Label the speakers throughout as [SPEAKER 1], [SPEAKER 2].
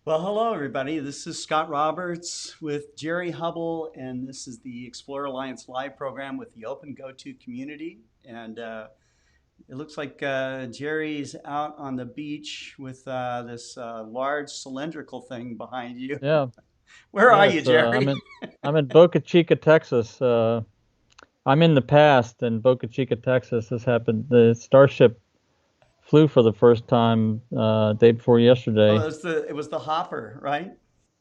[SPEAKER 1] Well, hello, everybody. This is Scott Roberts with Jerry Hubble, and this is the Explorer Alliance Live program with the OpenGOTO Community. And it looks like Jerry's out on the beach with this large cylindrical thing behind you.
[SPEAKER 2] Yeah,
[SPEAKER 1] Where are
[SPEAKER 2] yeah.
[SPEAKER 1] you,
[SPEAKER 2] It's
[SPEAKER 1] Jerry?
[SPEAKER 2] I'm in Boca Chica, Texas. I'm in the past, and Boca Chica, Texas has happened. The Starship flew for the first time day before
[SPEAKER 1] Oh,
[SPEAKER 2] yesterday.
[SPEAKER 1] it was the Hopper, right?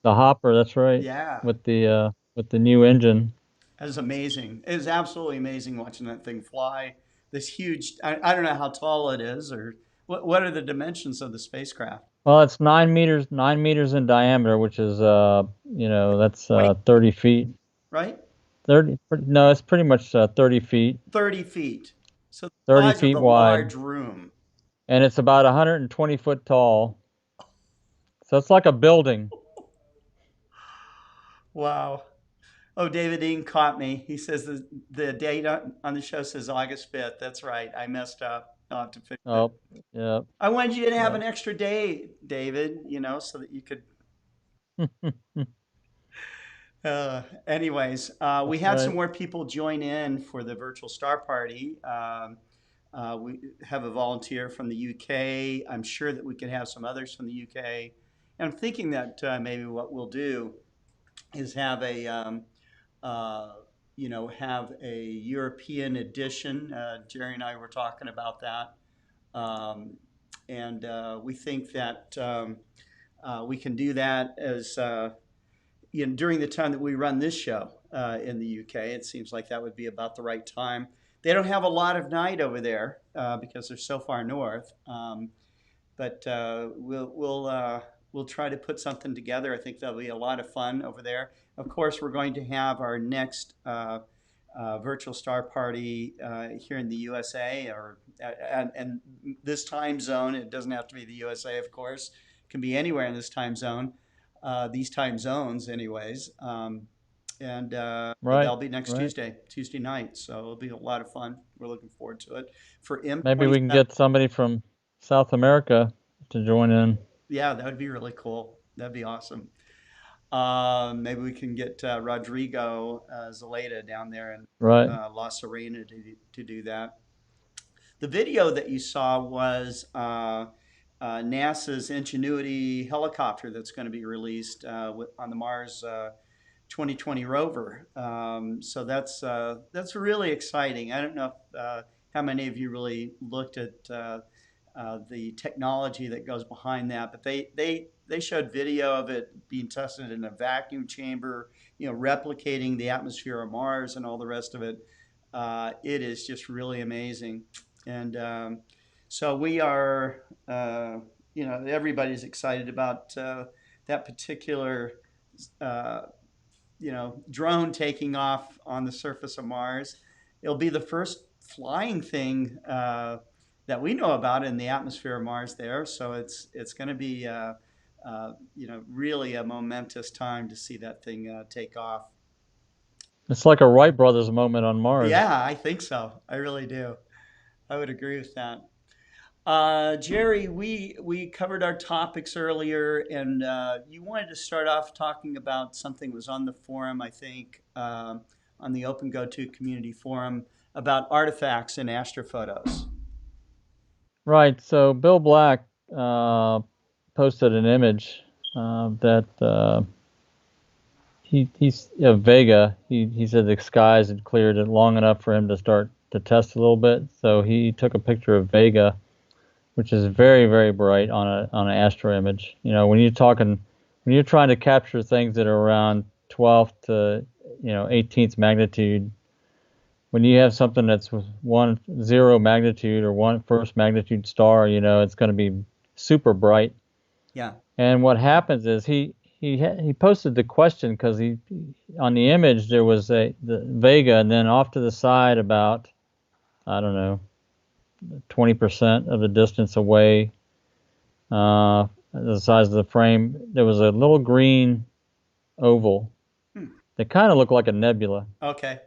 [SPEAKER 2] The Hopper, that's right,
[SPEAKER 1] Yeah,
[SPEAKER 2] with the new engine.
[SPEAKER 1] that is amazing. It is absolutely amazing watching that thing fly. This huge, I don't know how tall it is or what are the dimensions of the spacecraft?
[SPEAKER 2] Well, it's 9 meters, 9 meters in diameter, which is that's
[SPEAKER 1] 20,
[SPEAKER 2] 30 feet.
[SPEAKER 1] right?
[SPEAKER 2] 30, no, it's pretty much 30 feet,
[SPEAKER 1] 30 feet. So the
[SPEAKER 2] 30
[SPEAKER 1] size of
[SPEAKER 2] feet
[SPEAKER 1] the
[SPEAKER 2] wide,
[SPEAKER 1] large room.
[SPEAKER 2] and it's about 120 foot tall. So it's like a building.
[SPEAKER 1] Wow. Oh, David Dean caught me. He says the date on the show says August 5th. That's right. I messed up. I'll have to fix it.
[SPEAKER 2] Oh, yeah.
[SPEAKER 1] I wanted you to have
[SPEAKER 2] Yeah.
[SPEAKER 1] an extra day, David, so that you could. Anyways, we
[SPEAKER 2] That's
[SPEAKER 1] had some
[SPEAKER 2] right.
[SPEAKER 1] more people join in for the virtual star party. We have a volunteer from the UK. I'm sure that we could have some others from the UK. And I'm thinking that maybe what we'll do is have uh, have a European edition. Jerry and I were talking about that, um, and we think that we can do that as during the time that we run this show in the UK. It seems like that would be about the right time. They don't have a lot of night over there because they're so far north. But we'll try to put something together. I think that'll be a lot of fun over there. Of course, we're going to have our next virtual star party here in the USA, and this time zone. It doesn't have to be the USA, of course. It can be anywhere in this time zone. These time zones, anyways. And
[SPEAKER 2] Right,
[SPEAKER 1] that'll be next
[SPEAKER 2] right.
[SPEAKER 1] Tuesday night. So it'll be a lot of fun. We're looking forward to it. For
[SPEAKER 2] Maybe we can
[SPEAKER 1] M27.
[SPEAKER 2] get somebody from South America to join in.
[SPEAKER 1] Yeah, that would be really cool. That'd be awesome. Maybe we can get Rodrigo Zeleda down there in
[SPEAKER 2] Right.
[SPEAKER 1] La Serena to do that. The video that you saw was NASA's Ingenuity helicopter that's going to be released on the Mars 2020 rover. So that's really exciting. I don't know how many of you really looked at the technology that goes behind that, but they showed video of it being tested in a vacuum chamber, replicating the atmosphere of Mars and all the rest of it. It is just really amazing, and so we are, everybody's excited about that particular uh, drone taking off on the surface of Mars. It'll be the first flying thing that we know about in the atmosphere of Mars there. So it's going to be really a momentous time to see that thing take off.
[SPEAKER 2] It's like a Wright brothers moment on Mars.
[SPEAKER 1] Yeah, I think so. I really do. I would agree with that. Jerry, we covered our topics earlier, and you wanted to start off talking about something that was on the forum, I think, on the OpenGOTO Community Forum about artifacts in astrophotos.
[SPEAKER 2] Right. So Bill Black posted an image that he's Vega. He said the skies had cleared it long enough for him to start to test a little bit. So he took a picture of Vega, which is very, very bright on an astro image. When you're trying to capture things that are around 12th to 18th magnitude, when you have something that's one zero magnitude or one first magnitude star, it's going to be super bright.
[SPEAKER 1] Yeah.
[SPEAKER 2] And what happens is he posted the question because he on the image there was the Vega, and then off to the side about I don't know 20% of the distance away, the size of the frame, there was a little green oval
[SPEAKER 1] Hmm.
[SPEAKER 2] that kind of looked like a nebula.
[SPEAKER 1] Okay.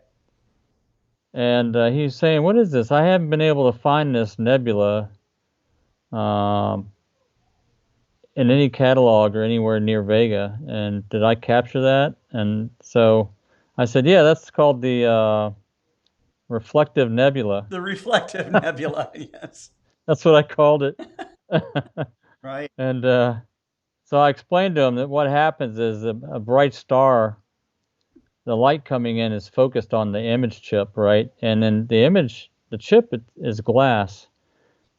[SPEAKER 2] And he's saying, "What is this? I haven't been able to find this nebula um, in any catalog or anywhere near Vega. And did I capture that? And so I said, yeah, that's called the reflective nebula.
[SPEAKER 1] The reflective nebula, yes.
[SPEAKER 2] That's what I called it.
[SPEAKER 1] Right.
[SPEAKER 2] And so I explained to him that what happens is a bright star, the light coming in is focused on the image chip, right? And then the chip is glass.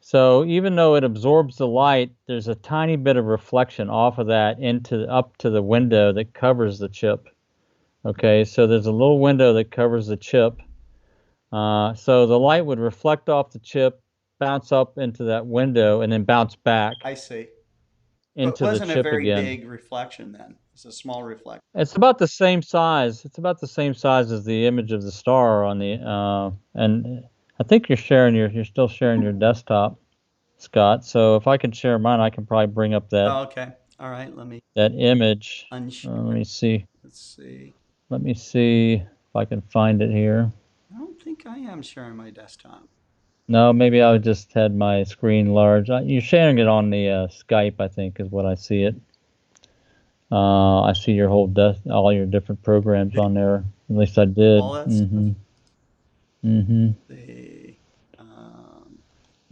[SPEAKER 2] So even though it absorbs the light, there's a tiny bit of reflection off of that into up to the window that covers the chip. Okay, so there's a little window that covers the chip. So the light would reflect off the chip, bounce up into that window, and then bounce back
[SPEAKER 1] I see. So it
[SPEAKER 2] into the
[SPEAKER 1] wasn't a
[SPEAKER 2] chip
[SPEAKER 1] very
[SPEAKER 2] again.
[SPEAKER 1] big reflection then. It's a small reflection.
[SPEAKER 2] It's about the same size. It's about the same size as the image of the star on the and I think you're still sharing your desktop, Scott. So if I can share mine, I can probably bring up
[SPEAKER 1] Oh, okay. All right. Let me
[SPEAKER 2] that image.
[SPEAKER 1] unshare.
[SPEAKER 2] Let me see.
[SPEAKER 1] Let's see.
[SPEAKER 2] Let me see if I can find it here.
[SPEAKER 1] I don't think I am sharing my desktop.
[SPEAKER 2] No, maybe I just had my screen large. You're sharing it on the Skype, I think, is what I see it. I see your all your different programs on there. At least I did.
[SPEAKER 1] All that stuff.
[SPEAKER 2] Mm-hmm. Mm-hmm.
[SPEAKER 1] The,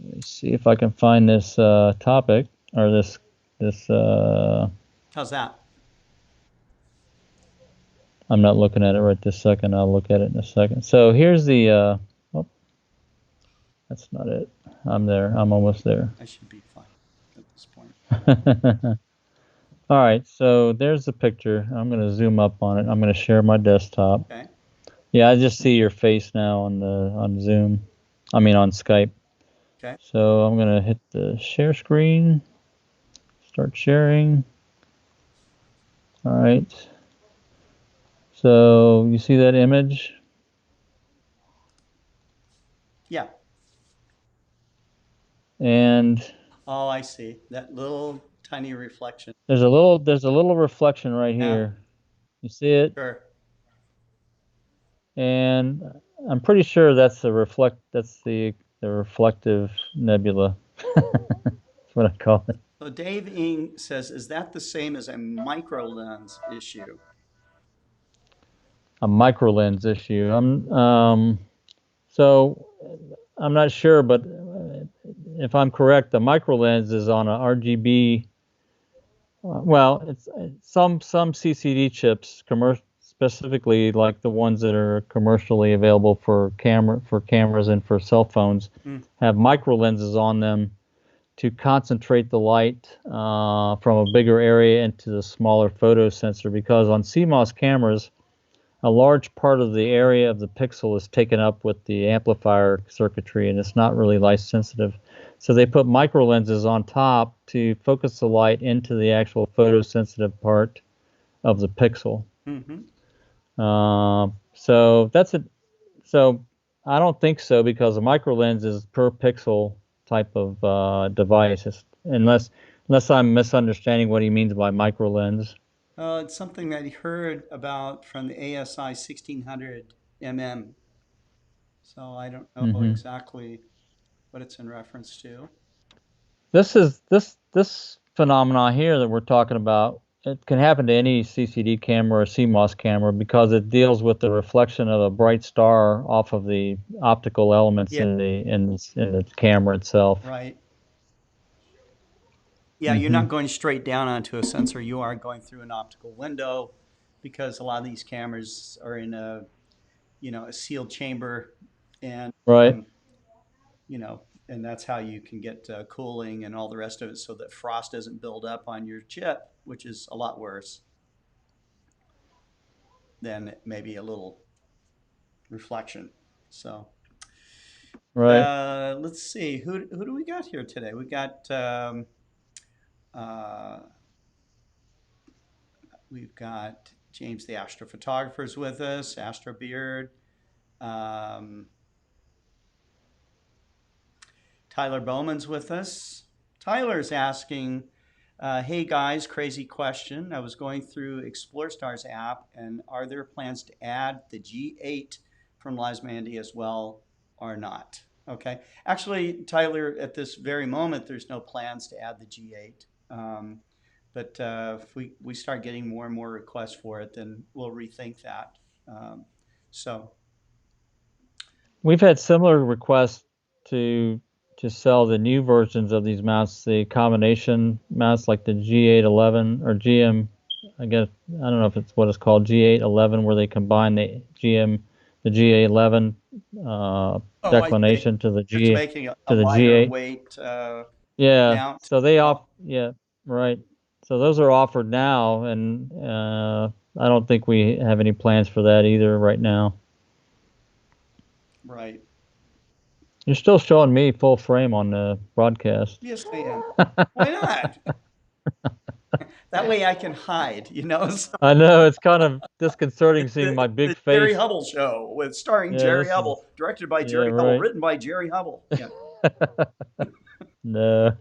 [SPEAKER 2] Let me see if I can find this topic or this.
[SPEAKER 1] how's that?
[SPEAKER 2] I'm not looking at it right this second. I'll look at it in a second. So here's the. Oh, that's not it. I'm there. I'm almost there.
[SPEAKER 1] I should be fine at this point.
[SPEAKER 2] All right. So there's the picture. I'm going to zoom up on it. I'm going to share my desktop.
[SPEAKER 1] Okay.
[SPEAKER 2] Yeah, I just see your face now on Zoom. I mean on Skype.
[SPEAKER 1] Okay.
[SPEAKER 2] So I'm going to hit the share screen. Start sharing. All right. So you see that image?
[SPEAKER 1] Yeah.
[SPEAKER 2] And
[SPEAKER 1] Oh, I see. That little tiny reflection.
[SPEAKER 2] there's a little reflection right
[SPEAKER 1] Yeah.
[SPEAKER 2] here. You see it?
[SPEAKER 1] Sure.
[SPEAKER 2] And I'm pretty sure that's the reflective nebula. That's what I call it.
[SPEAKER 1] So Dave Ing says, is that the same as a micro lens issue?
[SPEAKER 2] A micro lens issue. So I'm not sure, but if I'm correct, the micro lens is on a RGB. Well, it's some CCD chips, specifically like the ones that are commercially available for cameras and for cell phones,
[SPEAKER 1] Mm.
[SPEAKER 2] have micro lenses on them to concentrate the light from a bigger area into the smaller photo sensor. Because on CMOS cameras, a large part of the area of the pixel is taken up with the amplifier circuitry, and it's not really light sensitive. So they put micro lenses on top to focus the light into the actual photosensitive part of the pixel.
[SPEAKER 1] Mm-hmm.
[SPEAKER 2] So that's it. So I don't think so, because a micro lens is per pixel type of device, unless I'm misunderstanding what he means by micro lens.
[SPEAKER 1] It's something that he heard about from the ASI 1600 mm. So I don't know
[SPEAKER 2] Hmm.
[SPEAKER 1] exactly what it's in reference to.
[SPEAKER 2] This phenomenon here that we're talking about. It can happen to any CCD camera or CMOS camera because it deals with the reflection of a bright star off of the optical elements
[SPEAKER 1] Yeah,
[SPEAKER 2] in the camera itself.
[SPEAKER 1] right. Yeah, you're
[SPEAKER 2] Hmm.
[SPEAKER 1] not going straight down onto a sensor. You are going through an optical window because a lot of these cameras are in a sealed chamber, and
[SPEAKER 2] Right.
[SPEAKER 1] um, you know, and that's how you can get cooling and all the rest of it, so that frost doesn't build up on your chip, which is a lot worse than maybe a little reflection. So
[SPEAKER 2] Right.
[SPEAKER 1] let's see, who do we got here today? We got uh, we've got James the astrophotographer's with us, Astrobeard. Um, Tyler Bowman's with us. Tyler's asking, hey guys, crazy question. I was going through ExploreStar's app, and are there plans to add the G8 from Lysmandy as well or not? Okay. Actually, Tyler, at this very moment, there's no plans to add the G8. But if we start getting more and more requests for it, then we'll rethink that. Um, so,
[SPEAKER 2] We've had similar requests to to sell the new versions of these mounts, the combination mounts like the G811 or GM. I guess I don't know if it's what it's called, G811, where they combine the the G811
[SPEAKER 1] oh, I see.
[SPEAKER 2] declination to the
[SPEAKER 1] Just
[SPEAKER 2] G
[SPEAKER 1] making a
[SPEAKER 2] to the
[SPEAKER 1] lighter
[SPEAKER 2] G8.
[SPEAKER 1] weight
[SPEAKER 2] Yeah,
[SPEAKER 1] mount.
[SPEAKER 2] so they off.
[SPEAKER 1] Oh,
[SPEAKER 2] Yeah, right. So those are offered now, and I don't think we have any plans for that either right now.
[SPEAKER 1] right.
[SPEAKER 2] You're still showing me full frame on the broadcast.
[SPEAKER 1] Yes, I am. Why not? That way I can hide, you know. So
[SPEAKER 2] I know it's kind of disconcerting
[SPEAKER 1] it's
[SPEAKER 2] seeing my big
[SPEAKER 1] the Jerry
[SPEAKER 2] face.
[SPEAKER 1] Hubble show with starring
[SPEAKER 2] Yeah,
[SPEAKER 1] Jerry
[SPEAKER 2] this is,
[SPEAKER 1] Hubble, directed by
[SPEAKER 2] yeah,
[SPEAKER 1] Jerry Hubble,
[SPEAKER 2] right.
[SPEAKER 1] written by Jerry Hubble. Yeah,
[SPEAKER 2] No,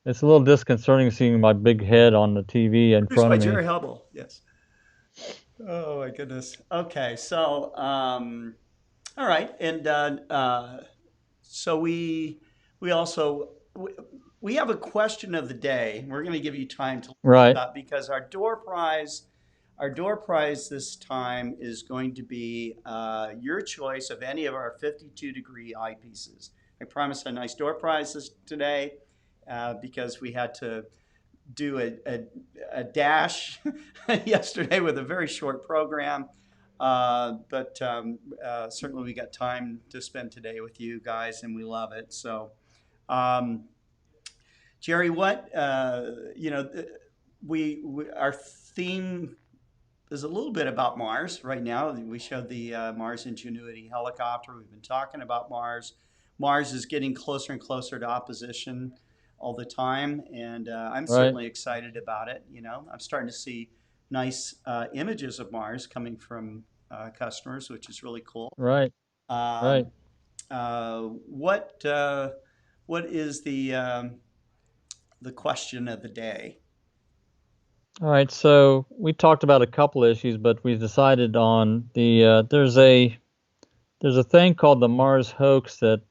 [SPEAKER 2] it's a little disconcerting seeing my big head on the TV in
[SPEAKER 1] produced
[SPEAKER 2] front
[SPEAKER 1] by
[SPEAKER 2] of me.
[SPEAKER 1] Jerry Hubble. Yes. Oh my goodness. Okay, so all right, and so we also we have a question of the day. We're going to give you time to look this
[SPEAKER 2] Right,
[SPEAKER 1] up because our door prize this time is going to be your choice of any of our 52-degree eyepieces. I promised a nice door prize today because we had to do a dash yesterday with a very short program. But certainly we got time to spend today with you guys, and we love it. So, um, Jerry, what we our theme is a little bit about Mars right now. We showed the Mars Ingenuity helicopter. We've been talking about Mars. Mars is getting closer and closer to opposition all the time, and I'm
[SPEAKER 2] right,
[SPEAKER 1] certainly excited about it. You know, I'm starting to see nice images of Mars coming from customers, which is really cool.
[SPEAKER 2] right, right.
[SPEAKER 1] Um, what what is the question of the day?
[SPEAKER 2] All right, so we talked about a couple issues, but we decided on there's a thing called the Mars hoax that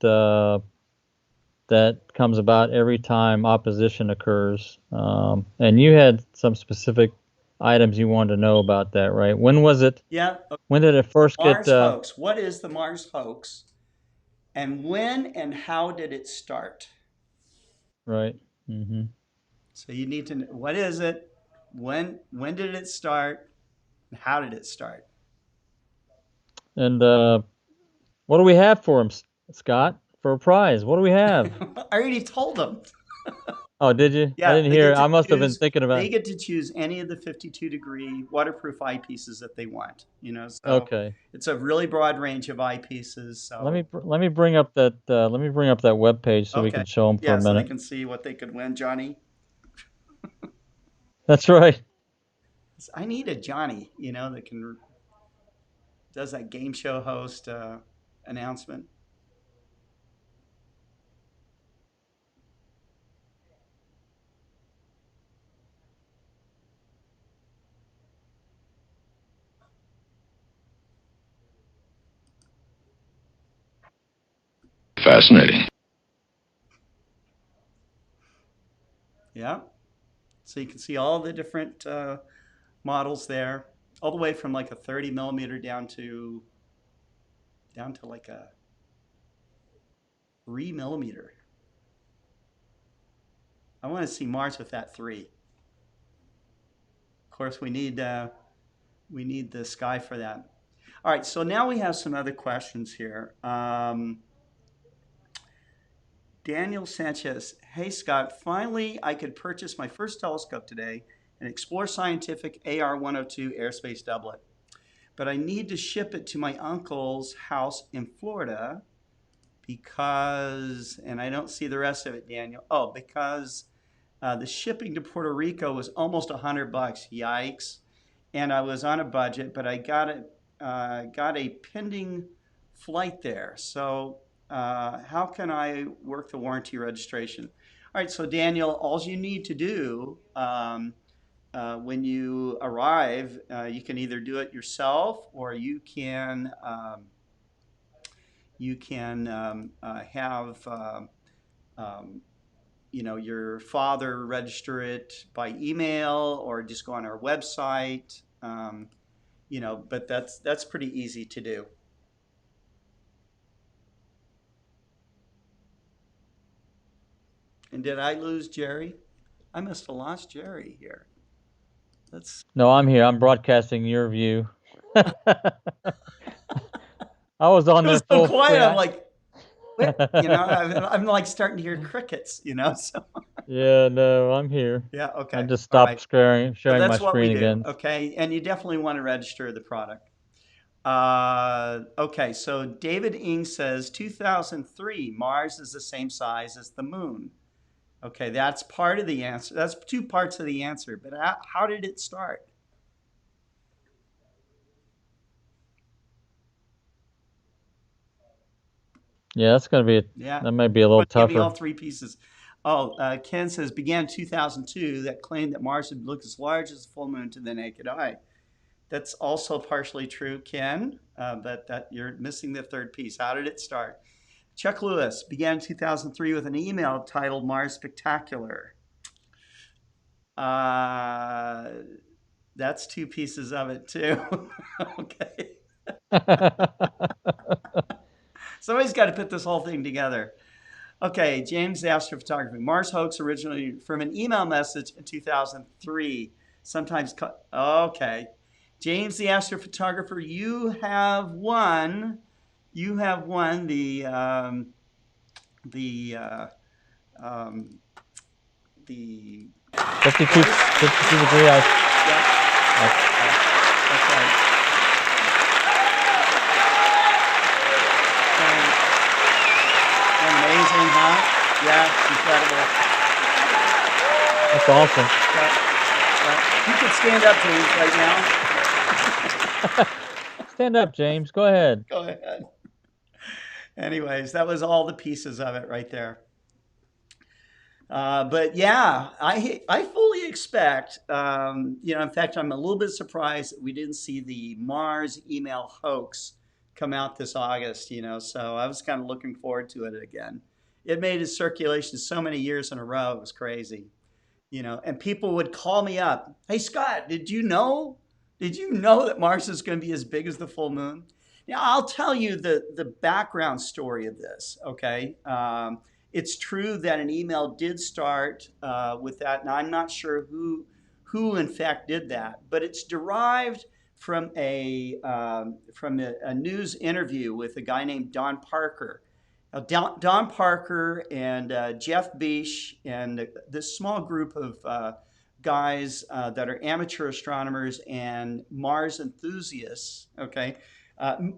[SPEAKER 2] comes about every time opposition occurs. And you had some specific items you wanted to know about that, right? When was it?
[SPEAKER 1] Yeah,
[SPEAKER 2] When did it
[SPEAKER 1] the
[SPEAKER 2] first get?
[SPEAKER 1] Mars hoax. What is the Mars hoax? And when and how did it start?
[SPEAKER 2] Right. Hmm.
[SPEAKER 1] So you need to know what is it? When did it start? And how did it start?
[SPEAKER 2] And what do we have for him, Scott? For a prize? What do we have?
[SPEAKER 1] I already told them.
[SPEAKER 2] Oh, did you? I
[SPEAKER 1] Yeah,
[SPEAKER 2] didn't hear. I must have been thinking
[SPEAKER 1] they
[SPEAKER 2] about.
[SPEAKER 1] get to choose any of the 52-degree waterproof eyepieces that they want, you know. So
[SPEAKER 2] Okay.
[SPEAKER 1] it's a really broad range of eyepieces. So
[SPEAKER 2] Let me bring up that let me bring up that web page so we
[SPEAKER 1] okay.
[SPEAKER 2] can show them for a
[SPEAKER 1] Yeah, so they
[SPEAKER 2] minute.
[SPEAKER 1] can see what they could win, Johnny.
[SPEAKER 2] That's right.
[SPEAKER 1] I need a Johnny, you know, that can does that game show host announcement.
[SPEAKER 3] Fascinating.
[SPEAKER 1] Yeah. So you can see all the different models there, all the way from like a 30 millimeter down to like a 3 millimeter. I want to see Mars with that three. Of course, we need the sky for that. All right, so now we have some other questions here. Daniel Sanchez, hey Scott, finally I could purchase my first telescope today, an Explore Scientific AR-102 airspace doublet. But I need to ship it to my uncle's house in Florida because, and I don't see the rest of it, Daniel. Oh, because the shipping to Puerto Rico was almost $100. Yikes! And I was on a budget, but I got a pending flight there. So how can I work the warranty registration? All right, so Daniel, all you need to do when you arrive, you can either do it yourself or you can have your father register it by email or just go on our website. But that's pretty easy to do. And did I lose Jerry? I must have lost Jerry here. Let's.
[SPEAKER 2] No, I'm here. I'm broadcasting your view. I was on
[SPEAKER 1] It
[SPEAKER 2] there
[SPEAKER 1] was so
[SPEAKER 2] full
[SPEAKER 1] quiet.
[SPEAKER 2] screen.
[SPEAKER 1] I'm like, what? I'm like starting to hear crickets. So
[SPEAKER 2] Yeah, no, I'm here.
[SPEAKER 1] yeah,
[SPEAKER 2] I
[SPEAKER 1] okay,
[SPEAKER 2] just
[SPEAKER 1] all
[SPEAKER 2] stopped
[SPEAKER 1] right. But
[SPEAKER 2] sharing my
[SPEAKER 1] that's what we
[SPEAKER 2] screen
[SPEAKER 1] do,
[SPEAKER 2] again.
[SPEAKER 1] okay? And you definitely want to register the product. Okay, so David Ing says 2003, Mars is the same size as the moon. Okay, that's part of the answer. That's two parts of the answer. But how did it start?
[SPEAKER 2] Yeah, that's gonna be
[SPEAKER 1] Yeah,
[SPEAKER 2] that might be a little
[SPEAKER 1] but give me all
[SPEAKER 2] tougher.
[SPEAKER 1] three pieces. Oh, Ken says began 2002 that claimed that Mars would look as large as the full moon to the naked eye. That's also partially true, Ken, but that you're missing the third piece. How did it start? Chuck Lewis began in 2003 with an email titled Mars Spectacular. Uh, that's two pieces of it, too. Okay. Somebody's got to put this whole thing together. Okay, James the Astrophotography. Mars hoax originally from an email message in 2003. Sometimes, okay. James the Astrophotographer, you have won. You have won the um, the
[SPEAKER 2] 52,
[SPEAKER 1] course.
[SPEAKER 2] 52 degree.
[SPEAKER 1] Yeah,
[SPEAKER 2] I
[SPEAKER 1] that's right. Amazing, huh? Yeah, incredible.
[SPEAKER 2] That's awesome.
[SPEAKER 1] Yeah, yeah. You could stand up, James, right
[SPEAKER 2] Stand up, James. Go ahead.
[SPEAKER 1] now. Go ahead. Anyways, that was all the pieces of it right there. But yeah, I fully expect. In fact, I'm a little bit surprised that we didn't see the Mars email hoax come out this August. So I was kind of looking forward to it again. It made its circulation so many years in a row. It was crazy. And people would call me up. Hey, Scott, did you know? Did you know that Mars is going to be as big as the full moon? Now, I'll tell you the background story of this, okay? It's true that an email did start with that, and I'm not sure who in fact did that, but it's derived from a news interview with a guy named Don Parker. Don Parker and Jeff Beesh and this small group of guys that are amateur astronomers and Mars enthusiasts. Okay,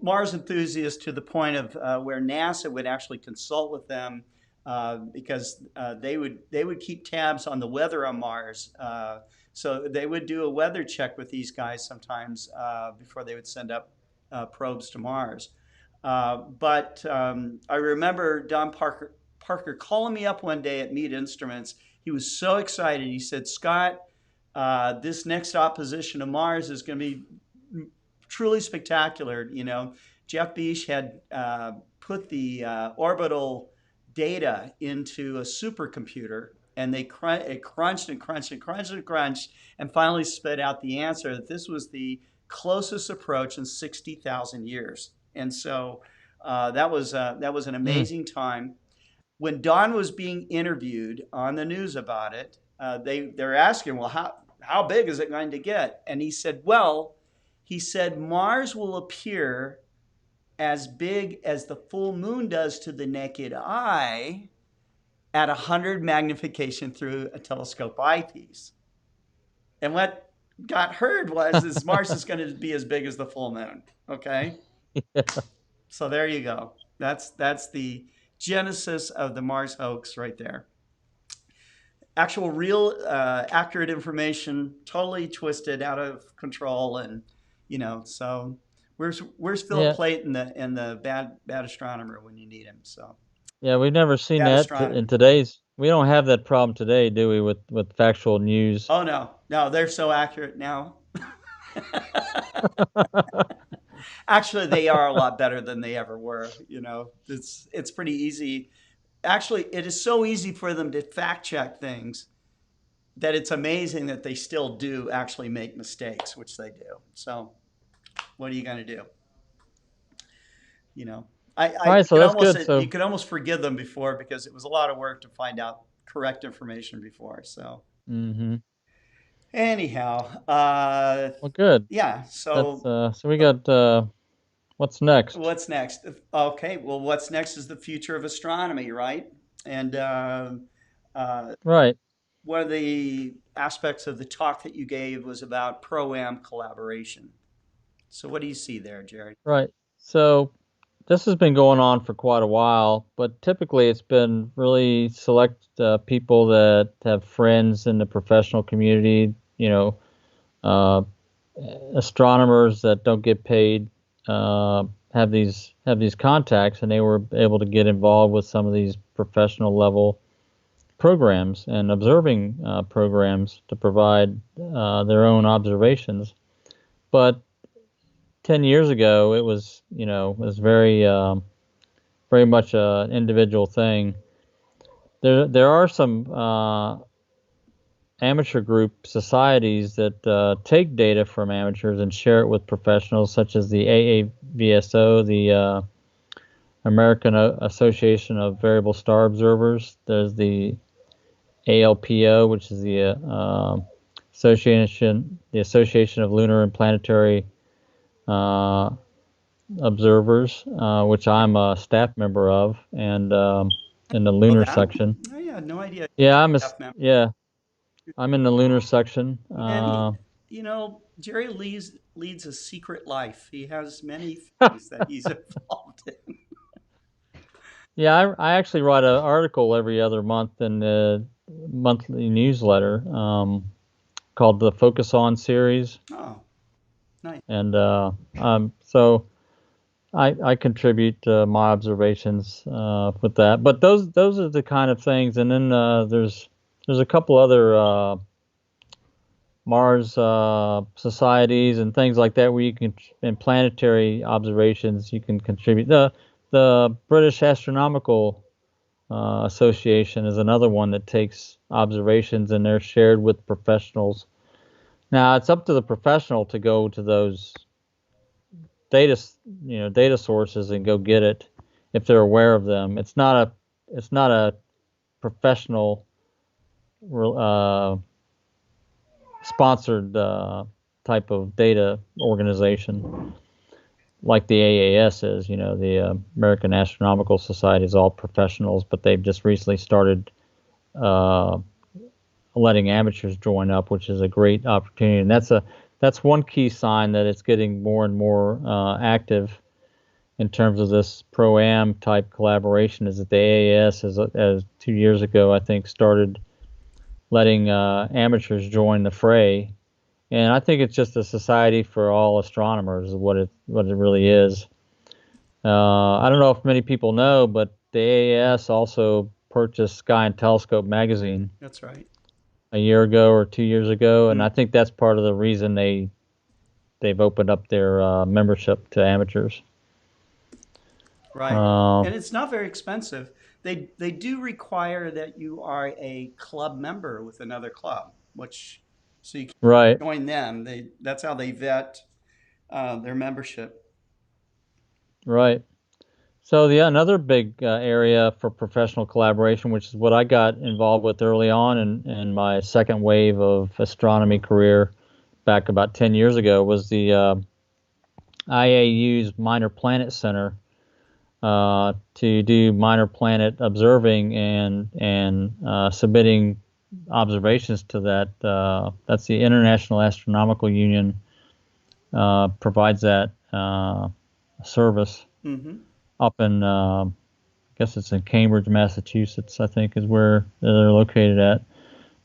[SPEAKER 1] Mars enthusiasts to the point of where NASA would actually consult with them because they would keep tabs on the weather on Mars. So they would do a weather check with these guys sometimes before they would send up probes to Mars. But I remember Don Parker calling me up one day at Meet Instruments. He was so excited. He said, Scott, this next opposition to Mars is going to be truly spectacular. Jeff Beesh had put the orbital data into a supercomputer, and it crunched and crunched and crunched and crunched, and finally spit out the answer that this was the closest approach in 60,000 years. And so that was an
[SPEAKER 2] Mm.
[SPEAKER 1] amazing time. When Don was being interviewed on the news about it, they're asking, well, how big is it going to get? And he said, well, he said Mars will appear as big as the full moon does to the naked eye at 100 magnification through a telescope eyepiece. And what got heard was is Mars is going to be as big as the full moon. Okay, so there you go. That's the genesis of the Mars hoax right there. Actual, real, accurate information, totally twisted, out of control, and so where's Philip
[SPEAKER 2] Yeah,
[SPEAKER 1] Plait and the bad astronomer when you need him? So
[SPEAKER 2] yeah. We've never seen
[SPEAKER 1] bad
[SPEAKER 2] that in
[SPEAKER 1] astronomy.
[SPEAKER 2] today's. We don't have that problem today, do we? With factual news.
[SPEAKER 1] Oh no, no, they're so accurate now. Actually, they are a lot better than they ever were. It's pretty easy. actually, it is so easy for them to fact check things that it's amazing that they still do actually make mistakes, which they do. So, what are you going to do? You know,
[SPEAKER 2] All right,
[SPEAKER 1] you
[SPEAKER 2] so
[SPEAKER 1] could
[SPEAKER 2] that's
[SPEAKER 1] almost
[SPEAKER 2] good. So,
[SPEAKER 1] forgive them before because it was a lot of work to find out correct information before. So,
[SPEAKER 2] hmm
[SPEAKER 1] anyhow,
[SPEAKER 2] well, good.
[SPEAKER 1] yeah.
[SPEAKER 2] That's
[SPEAKER 1] So,
[SPEAKER 2] so we got what's next?
[SPEAKER 1] what's next? Okay, well, what's next is the future of astronomy, right? And uh,
[SPEAKER 2] Right,
[SPEAKER 1] one of the aspects of the talk that you gave was about ProAm collaboration. So, what do you see there, Jerry?
[SPEAKER 2] right. So this has been going on for quite a while, but typically it's been really select people that have friends in the professional community, uh, astronomers that don't get paid, uh, have these contacts, and they were able to get involved with some of these professional level programs and observing programs to provide their own observations. But 10 years ago, it was very much an individual thing. There are some amateur group societies that take data from amateurs and share it with professionals, such as the AAVSO, the American Association of Variable Star Observers. There's the ALPO, which is the Association of Lunar and Planetary uh, Observers, which I'm a staff member of, and in the
[SPEAKER 1] Oh,
[SPEAKER 2] lunar
[SPEAKER 1] that?
[SPEAKER 2] section.
[SPEAKER 1] I had no idea.
[SPEAKER 2] Yeah, I'm a
[SPEAKER 1] Staff member.
[SPEAKER 2] yeah, I'm in the lunar section.
[SPEAKER 1] And Jerry leads a secret life. He has many things that he's involved in.
[SPEAKER 2] Yeah, I actually write an article every other month in the monthly newsletter called the Focus On series,
[SPEAKER 1] Oh, nice.
[SPEAKER 2] and so I contribute my observations with that. But those are the kind of things, and then there's a couple other Mars societies and things like that where you can in planetary observations you can contribute. The British Astronomical Association is another one that takes observations and they're shared with professionals. Now it's up to the professional to go to those data data sources and go get it if they're aware of them. It's not a professional uh, sponsored type of data organization like the AAS is. The American Astronomical Society is all professionals, but they've just recently started uh, letting amateurs join up, which is a great opportunity. And that's one key sign that it's getting more and more active in terms of this pro-am type collaboration. Is that the AAS, as 2 years ago, I think, started letting amateurs join the fray. And I think it's just a society for all astronomers, is what it really is. I don't know if many people know, but the AAS also purchased Sky and Telescope magazine
[SPEAKER 1] That's right.
[SPEAKER 2] a year ago or 2 years ago, and
[SPEAKER 1] Mm,
[SPEAKER 2] I think that's part of the reason they've opened up their membership to amateurs.
[SPEAKER 1] right.
[SPEAKER 2] Uh,
[SPEAKER 1] And it's not very expensive. They do require that you are a club member with another club, which so you can
[SPEAKER 2] right,
[SPEAKER 1] join them. That's how they vet their membership.
[SPEAKER 2] right. So yeah, another big area for professional collaboration, which is what I got involved with early on in my second wave of astronomy career back about 10 years ago, was the IAU's Minor Planet Center to do minor planet observing and submitting observations to that. That's the International Astronomical Union provides that service
[SPEAKER 1] Hmm.
[SPEAKER 2] up in I guess it's in Cambridge, Massachusetts, I think is where they're located at.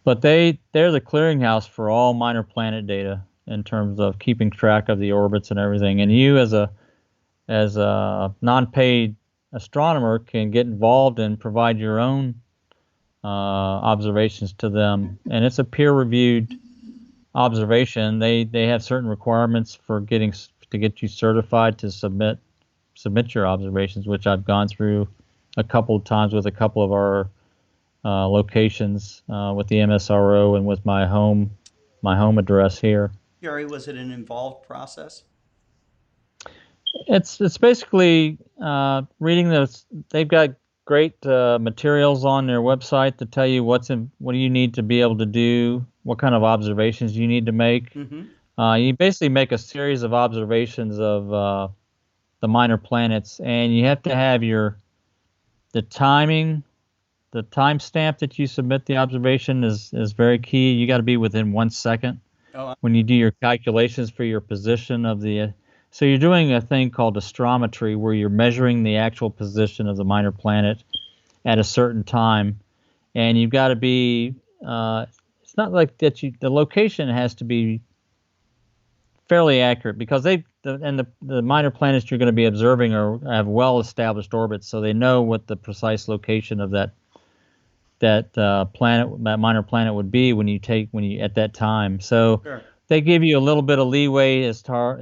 [SPEAKER 2] But they're the clearinghouse for all minor planet data in terms of keeping track of the orbits and everything. And you as a non-paid astronomer can get involved and provide your own observations to them. And it's a peer-reviewed observation. They have certain requirements for to get you certified to submit your observations, which I've gone through a couple of times with a couple of our locations with the MSRO and with my home address here.
[SPEAKER 1] Gary, was it an involved process?
[SPEAKER 2] It's basically reading those. They've got great materials on their website to tell you what do you need to be able to do, what kind of observations you need to make.
[SPEAKER 1] Mm-hmm.
[SPEAKER 2] You basically make a series of observations of the minor planets, and you have to have the timing, the timestamp that you submit the observation is very key. You got to be within 1 second
[SPEAKER 1] Oh,
[SPEAKER 2] when you do your calculations for your position of the. So you're doing a thing called astrometry, where you're measuring the actual position of the minor planet at a certain time, and you've got to be. It's not like that. The location has to be fairly accurate because the minor planets you're going to be observing have well established orbits, so they know what the precise location of that minor planet would be when you at that time. So
[SPEAKER 1] sure.
[SPEAKER 2] they give you a little bit of leeway as far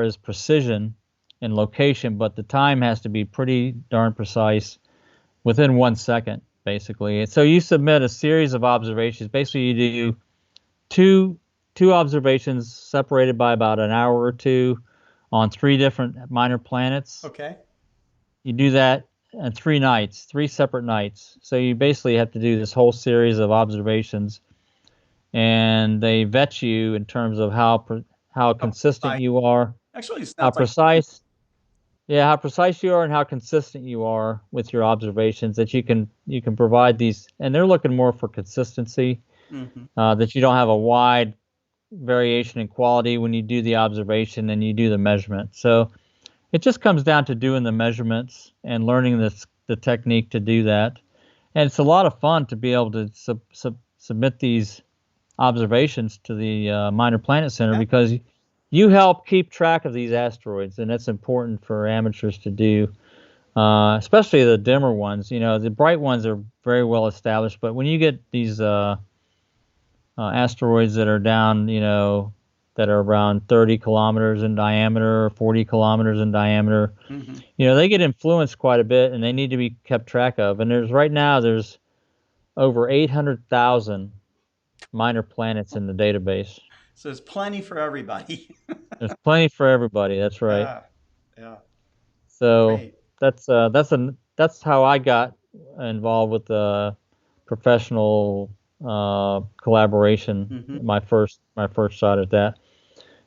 [SPEAKER 2] as precision and location, but the time has to be pretty darn precise within 1 second, basically. And so you submit a series of observations. Basically, you do two two observations separated by about an hour or two on three different minor planets.
[SPEAKER 1] Okay.
[SPEAKER 2] You do that in 3 nights, three separate nights. So you basically have to do this whole series of observations, and they vet you in terms of how
[SPEAKER 1] Oh,
[SPEAKER 2] consistent
[SPEAKER 1] I
[SPEAKER 2] you are,
[SPEAKER 1] actually it
[SPEAKER 2] how
[SPEAKER 1] sounds like fun.
[SPEAKER 2] precise, yeah, how precise you are, and how consistent you are with your observations. That you can provide these, and they're looking more for consistency.
[SPEAKER 1] Mm-hmm.
[SPEAKER 2] That you don't have a wide variation in quality when you do the observation and you do the measurement. So it just comes down to doing the measurements and learning the technique to do that. And it's a lot of fun to be able to submit these observations to the Minor Planet Center
[SPEAKER 1] Yeah.
[SPEAKER 2] because you help keep track of these asteroids, and that's important for amateurs to do, especially the dimmer ones. You know, the bright ones are very well established, but when you get these asteroids that are down, that are around 30 kilometers in diameter or 40 kilometers in diameter,
[SPEAKER 1] Mm-hmm.
[SPEAKER 2] they get influenced quite a bit and they need to be kept track of. And right now there's over 800,000 minor planets in the database.
[SPEAKER 1] So there's plenty for everybody.
[SPEAKER 2] There's plenty for everybody. That's right.
[SPEAKER 1] Yeah. Yeah.
[SPEAKER 2] So
[SPEAKER 1] Great.
[SPEAKER 2] that's how I got involved with the professional collaboration.
[SPEAKER 1] Mm-hmm.
[SPEAKER 2] My first shot at that.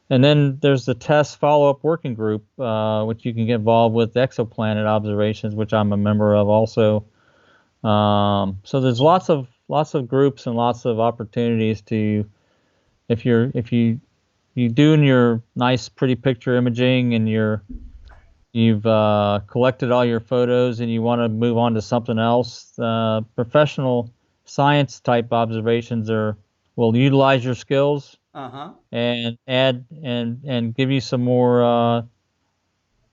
[SPEAKER 2] And then there's the test follow-up working group, which you can get involved with exoplanet observations, which I'm a member of also. So there's lots of groups and lots of opportunities to, if you doing your nice pretty picture imaging and you've collected all your photos and you want to move on to something else, professional science type observations will utilize your skills
[SPEAKER 1] Uh-huh.
[SPEAKER 2] and add and give you some more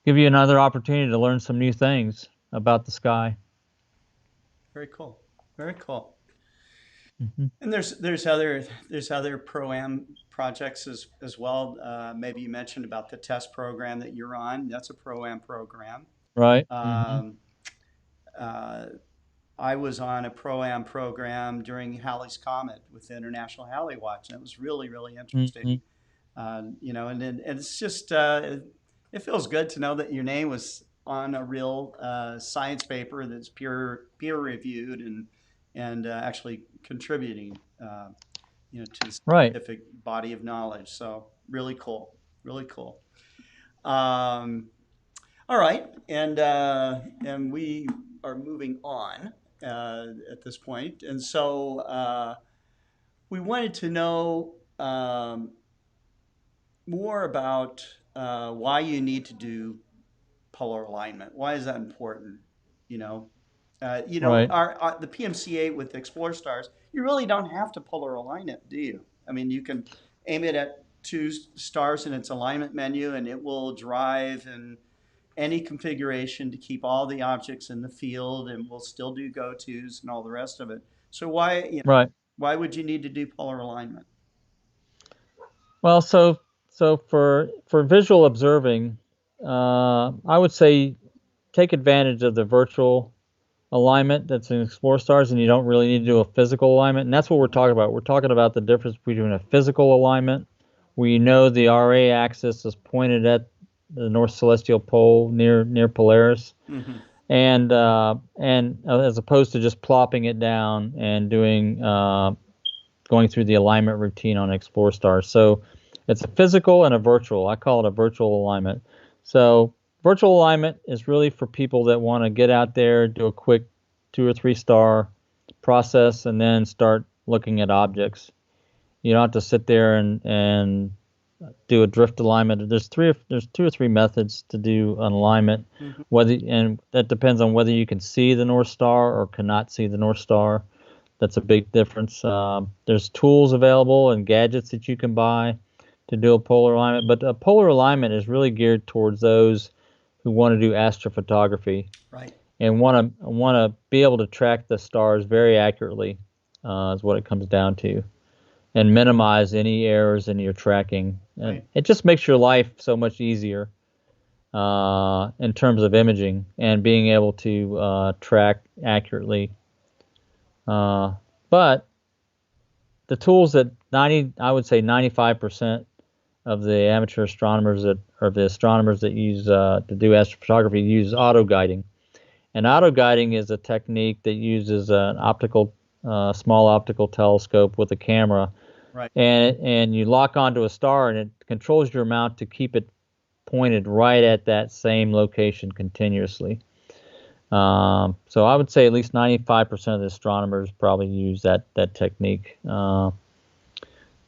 [SPEAKER 2] give you another opportunity to learn some new things about the sky.
[SPEAKER 1] Very cool. Very cool.
[SPEAKER 2] Hmm.
[SPEAKER 1] And there's other pro-am projects as well. Maybe you mentioned about the test program that you're on. That's a pro-am program.
[SPEAKER 2] Right. Hmm.
[SPEAKER 1] Um, uh, I was on a pro-am program during Halley's Comet with the International Halley Watch, and it was really, really interesting.
[SPEAKER 2] Hmm.
[SPEAKER 1] And it's just it feels good to know that your name was on a real science paper that's peer reviewed and actually contributing, to the
[SPEAKER 2] Right.
[SPEAKER 1] scientific body of knowledge. So really cool, really cool. Um, all right, and we are moving on at this point, and so we wanted to know more about why you need to do polar alignment. Why is that important? You know,
[SPEAKER 2] Right.
[SPEAKER 1] the PMC-Eight with Explorer stars, you really don't have to polar align it, do you? I mean, you can aim it at two stars in its alignment menu, and it will drive in any configuration to keep all the objects in the field, and we'll still do go-tos and all the rest of it. So
[SPEAKER 2] Right.
[SPEAKER 1] why would you need to do polar alignment?
[SPEAKER 2] Well, so for visual observing, I would say take advantage of the virtual alignment that's in Explore stars, and you don't really need to do a physical alignment. And that's what we're talking about. We're talking about the difference between a physical alignment, where you know the RA axis is pointed at the North Celestial Pole near Polaris,
[SPEAKER 1] Hmm.
[SPEAKER 2] and as opposed to just plopping it down and doing going through the alignment routine on Explore stars. So it's a physical and a virtual. I call it a virtual alignment. So virtual alignment is really for people that want to get out there, do a quick 2 or 3 star process, and then start looking at objects. You don't have to sit there and do a drift alignment. There's 2 or 3 methods to do an alignment,
[SPEAKER 1] Hmm.
[SPEAKER 2] and that depends on whether you can see the North Star or cannot see the North Star. That's a big difference. There's tools available and gadgets that you can buy to do a polar alignment, but a polar alignment is really geared towards those who want to do astrophotography
[SPEAKER 1] Right.
[SPEAKER 2] and want to be able to track the stars very accurately. Is what it comes down to, and minimize any errors in your tracking. And
[SPEAKER 1] Right.
[SPEAKER 2] it just makes your life so much easier in terms of imaging and being able to track accurately. But the tools that I would say 95% of the amateur astronomers or the astronomers that use to do astrophotography use auto guiding. And auto guiding is a technique that uses an small optical telescope with a camera,
[SPEAKER 1] Right.
[SPEAKER 2] and you lock onto a star, and it controls your mount to keep it pointed right at that same location continuously. So I would say at least 95% of the astronomers probably use that technique.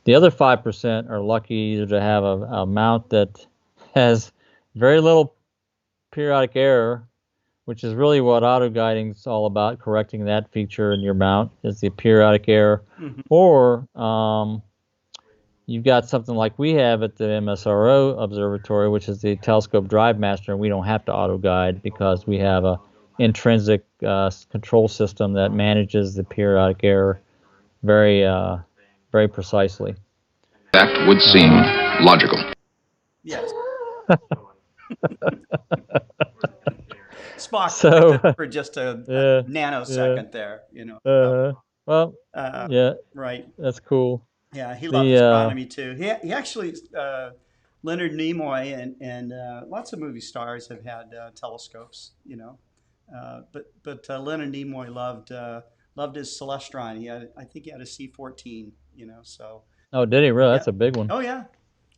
[SPEAKER 2] The other 5% are lucky either to have a mount that has very little periodic error, which is really what auto guiding is all about, correcting that feature in your mount is the periodic error,
[SPEAKER 1] Hmm.
[SPEAKER 2] or you've got something like we have at the MSRO observatory, which is the telescope drive master, and we don't have to auto guide because we have a intrinsic control system that manages the periodic error very very precisely.
[SPEAKER 3] That would seem
[SPEAKER 2] Uh,
[SPEAKER 3] logical.
[SPEAKER 1] Yes. Spock
[SPEAKER 2] so
[SPEAKER 1] for just a
[SPEAKER 2] yeah, yeah.
[SPEAKER 1] nanosecond there, So,
[SPEAKER 2] Well,
[SPEAKER 1] uh,
[SPEAKER 2] yeah,
[SPEAKER 1] right.
[SPEAKER 2] that's cool.
[SPEAKER 1] Yeah, he loved
[SPEAKER 2] The
[SPEAKER 1] astronomy too. He actually, Leonard Nimoy and lots of movie stars have had telescopes, but Leonard Nimoy loved his Celestron. I think he had a C-14, So
[SPEAKER 2] Oh, did he really?
[SPEAKER 1] yeah.
[SPEAKER 2] That's a big one.
[SPEAKER 1] Oh yeah,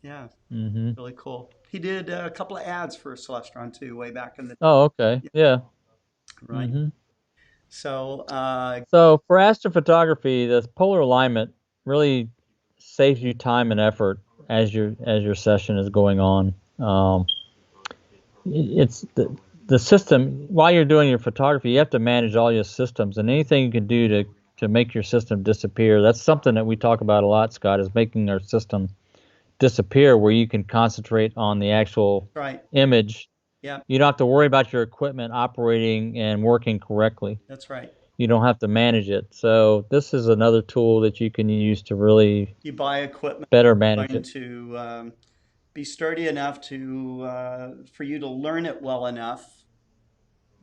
[SPEAKER 1] yeah,
[SPEAKER 2] Hmm.
[SPEAKER 1] really cool. He did a couple of ads for Celestron too, way back in the
[SPEAKER 2] Oh, okay.
[SPEAKER 1] yeah,
[SPEAKER 2] Yeah.
[SPEAKER 1] right.
[SPEAKER 2] Hmm.
[SPEAKER 1] So
[SPEAKER 2] So for astrophotography, the polar alignment really saves you time and effort as your session is going on. It's the system while you're doing your photography. You have to manage all your systems, and anything you can do to make your system disappear. That's something that we talk about a lot, Scott, is making our system disappear where you can concentrate on the actual
[SPEAKER 1] right,
[SPEAKER 2] image.
[SPEAKER 1] yeah,
[SPEAKER 2] You don't have to worry about your equipment operating and working correctly.
[SPEAKER 1] that's right.
[SPEAKER 2] You don't have to manage it. So this is another tool that you can use to really
[SPEAKER 1] You buy equipment
[SPEAKER 2] better manage
[SPEAKER 1] going
[SPEAKER 2] it.
[SPEAKER 1] to be sturdy enough to for you to learn it well enough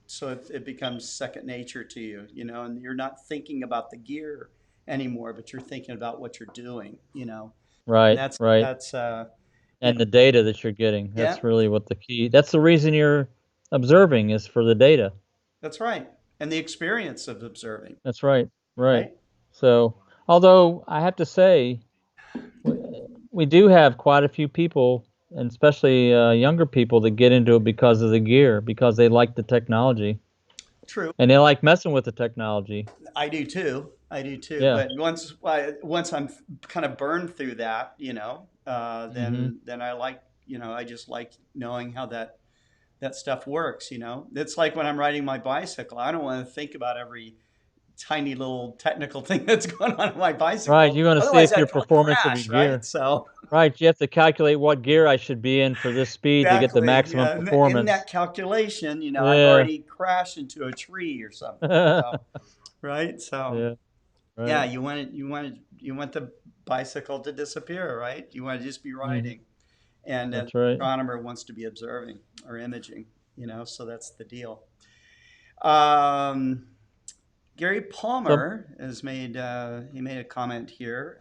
[SPEAKER 1] so it becomes second nature to you, and you're not thinking about the gear anymore, but you're thinking about what you're doing, and
[SPEAKER 2] Right,
[SPEAKER 1] that's
[SPEAKER 2] right.
[SPEAKER 1] that's
[SPEAKER 2] And the data that you're getting.
[SPEAKER 1] yeah,
[SPEAKER 2] That's really what the key. That's the reason you're observing is for the data.
[SPEAKER 1] that's right, and the experience of observing,
[SPEAKER 2] That's right. Right.
[SPEAKER 1] right?
[SPEAKER 2] So, although I have to say, we, we do have quite a few people, and especially younger people, that get into it because of the gear, because they like the technology
[SPEAKER 1] True.
[SPEAKER 2] and they like messing with the technology.
[SPEAKER 1] I do too. I do too.
[SPEAKER 2] Yeah.
[SPEAKER 1] But once I'm kind of burned through that,
[SPEAKER 2] Hmm.
[SPEAKER 1] then I like, I just like knowing how that stuff works. It's like when I'm riding my bicycle. I don't want to think about every tiny little technical thing that's going on my
[SPEAKER 2] Right.
[SPEAKER 1] bicycle.
[SPEAKER 2] You want to see
[SPEAKER 1] Otherwise,
[SPEAKER 2] if your
[SPEAKER 1] I'd probably
[SPEAKER 2] performance of your
[SPEAKER 1] crash, right?
[SPEAKER 2] gear.
[SPEAKER 1] So
[SPEAKER 2] Right. You have to calculate what gear I should be in for this speed to get the
[SPEAKER 1] exactly,
[SPEAKER 2] maximum
[SPEAKER 1] yeah. And in that
[SPEAKER 2] performance.
[SPEAKER 1] calculation, I've
[SPEAKER 2] Yeah.
[SPEAKER 1] already crashed into a tree or something. So right. So
[SPEAKER 2] Yeah.
[SPEAKER 1] yeah,
[SPEAKER 2] Right.
[SPEAKER 1] you want the bicycle to disappear, right? You want to just be
[SPEAKER 2] Hmm.
[SPEAKER 1] riding, and an
[SPEAKER 2] That's right.
[SPEAKER 1] astronomer wants to be observing or imaging, so that's the deal. Um, Gary
[SPEAKER 2] So,
[SPEAKER 1] Palmer has made he made a comment here.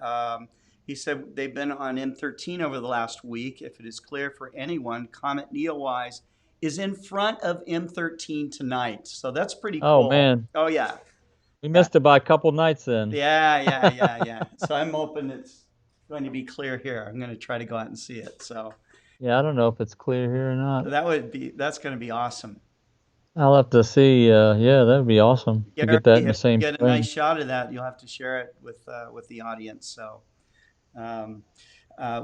[SPEAKER 1] He said they've been on M13 over the last week. If it is clear for anyone, Comet Neowise is in front of M13 tonight. So that's pretty
[SPEAKER 2] oh
[SPEAKER 1] cool.
[SPEAKER 2] man,
[SPEAKER 1] Oh yeah,
[SPEAKER 2] we
[SPEAKER 1] yeah,
[SPEAKER 2] missed it by a couple nights then.
[SPEAKER 1] yeah. So I'm hoping it's going to be clear here. I'm going to try to go out and see it. So
[SPEAKER 2] Yeah, I don't know if it's clear here or not.
[SPEAKER 1] that's going to be awesome.
[SPEAKER 2] I'll have to see. Yeah, that'd be awesome to
[SPEAKER 1] Gary,
[SPEAKER 2] get that in the
[SPEAKER 1] if you
[SPEAKER 2] same
[SPEAKER 1] get a nice
[SPEAKER 2] frame.
[SPEAKER 1] shot of that, you'll have to share it with the audience. So um,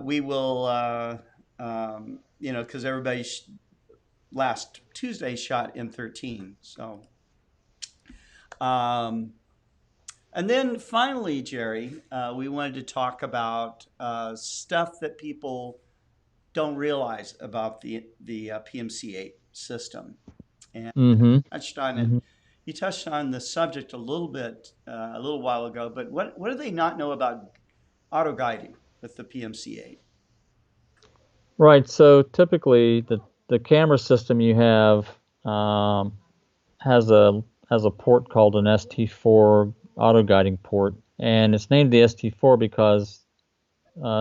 [SPEAKER 1] we will, because everybody last Tuesday shot M13. So, um, and then finally, Jerry, we wanted to talk about stuff that people don't realize about the PMC-8 system. And
[SPEAKER 2] Mm-hmm.
[SPEAKER 1] touched on it.
[SPEAKER 2] Mm-hmm.
[SPEAKER 1] You touched on the subject a little bit a little while ago, but what do they not know about auto guiding with the PMC-8?
[SPEAKER 2] Right. So typically, the camera system you have um, has a port called an ST4 auto guiding port, and it's named the ST4 because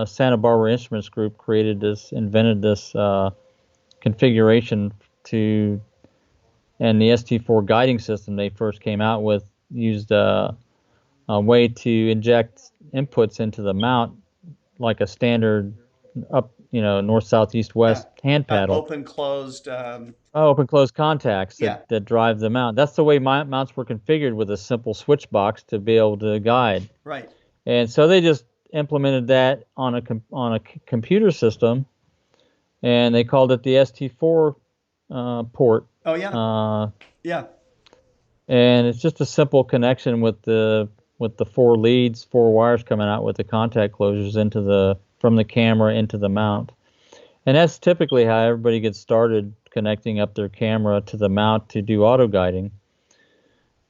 [SPEAKER 2] Santa Barbara Instruments Group invented this configuration to, and the ST4 guiding system they first came out with used a way to inject inputs into the mount like a standard up, north, south, east,
[SPEAKER 1] Yeah,
[SPEAKER 2] west hand paddle.
[SPEAKER 1] open, closed.
[SPEAKER 2] Open close contacts
[SPEAKER 1] Yeah,
[SPEAKER 2] that drive the mount. That's the way mounts were configured with a simple switch box to be able to guide.
[SPEAKER 1] right.
[SPEAKER 2] And so they just implemented that on a computer system, and they called it the ST4 port.
[SPEAKER 1] Oh yeah,
[SPEAKER 2] Uh,
[SPEAKER 1] yeah,
[SPEAKER 2] and it's just a simple connection with the four leads, four wires coming out with the contact closures from the camera into the mount. And that's typically how everybody gets started connecting up their camera to the mount to do auto guiding.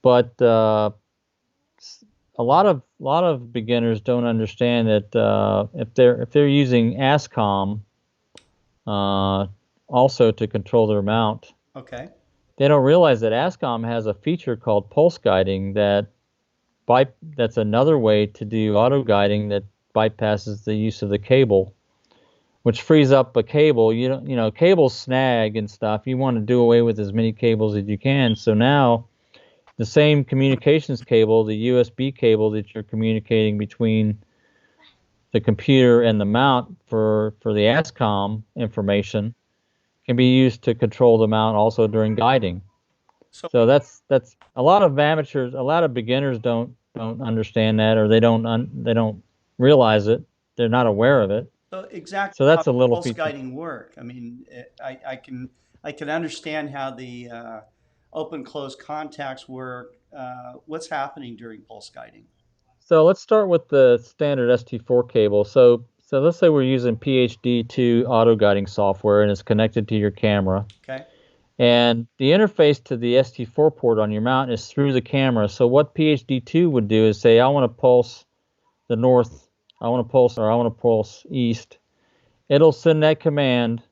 [SPEAKER 2] But a lot of beginners don't understand that if they're using ASCOM also to control their mount,
[SPEAKER 1] okay.
[SPEAKER 2] they don't realize that ASCOM has a feature called pulse guiding that's another way to do auto guiding that bypasses the use of the cable, which frees up a cable. Cables snag and stuff. You want to do away with as many cables as you can. So now the same communications cable, the USB cable that you're communicating between the computer and the mount for the ASCOM information, can be used to control the mount also during guiding.
[SPEAKER 1] So
[SPEAKER 2] So that's a lot of amateurs, a lot of beginners don't understand that, or they don't realize it. They're not aware of it.
[SPEAKER 1] so exactly
[SPEAKER 2] So
[SPEAKER 1] how
[SPEAKER 2] that's a
[SPEAKER 1] does
[SPEAKER 2] little
[SPEAKER 1] pulse
[SPEAKER 2] feature.
[SPEAKER 1] guiding work? I mean, I can understand how the open closed contacts work. What's happening during pulse guiding?
[SPEAKER 2] So let's start with the standard ST4 cable. So let's say we're using PhD2 auto guiding software and it's connected to your camera.
[SPEAKER 1] Okay.
[SPEAKER 2] And the interface to the ST4 port on your mount is through the camera. So what PhD2 would do is say, I want to pulse the north, I want to pulse east. It'll send that command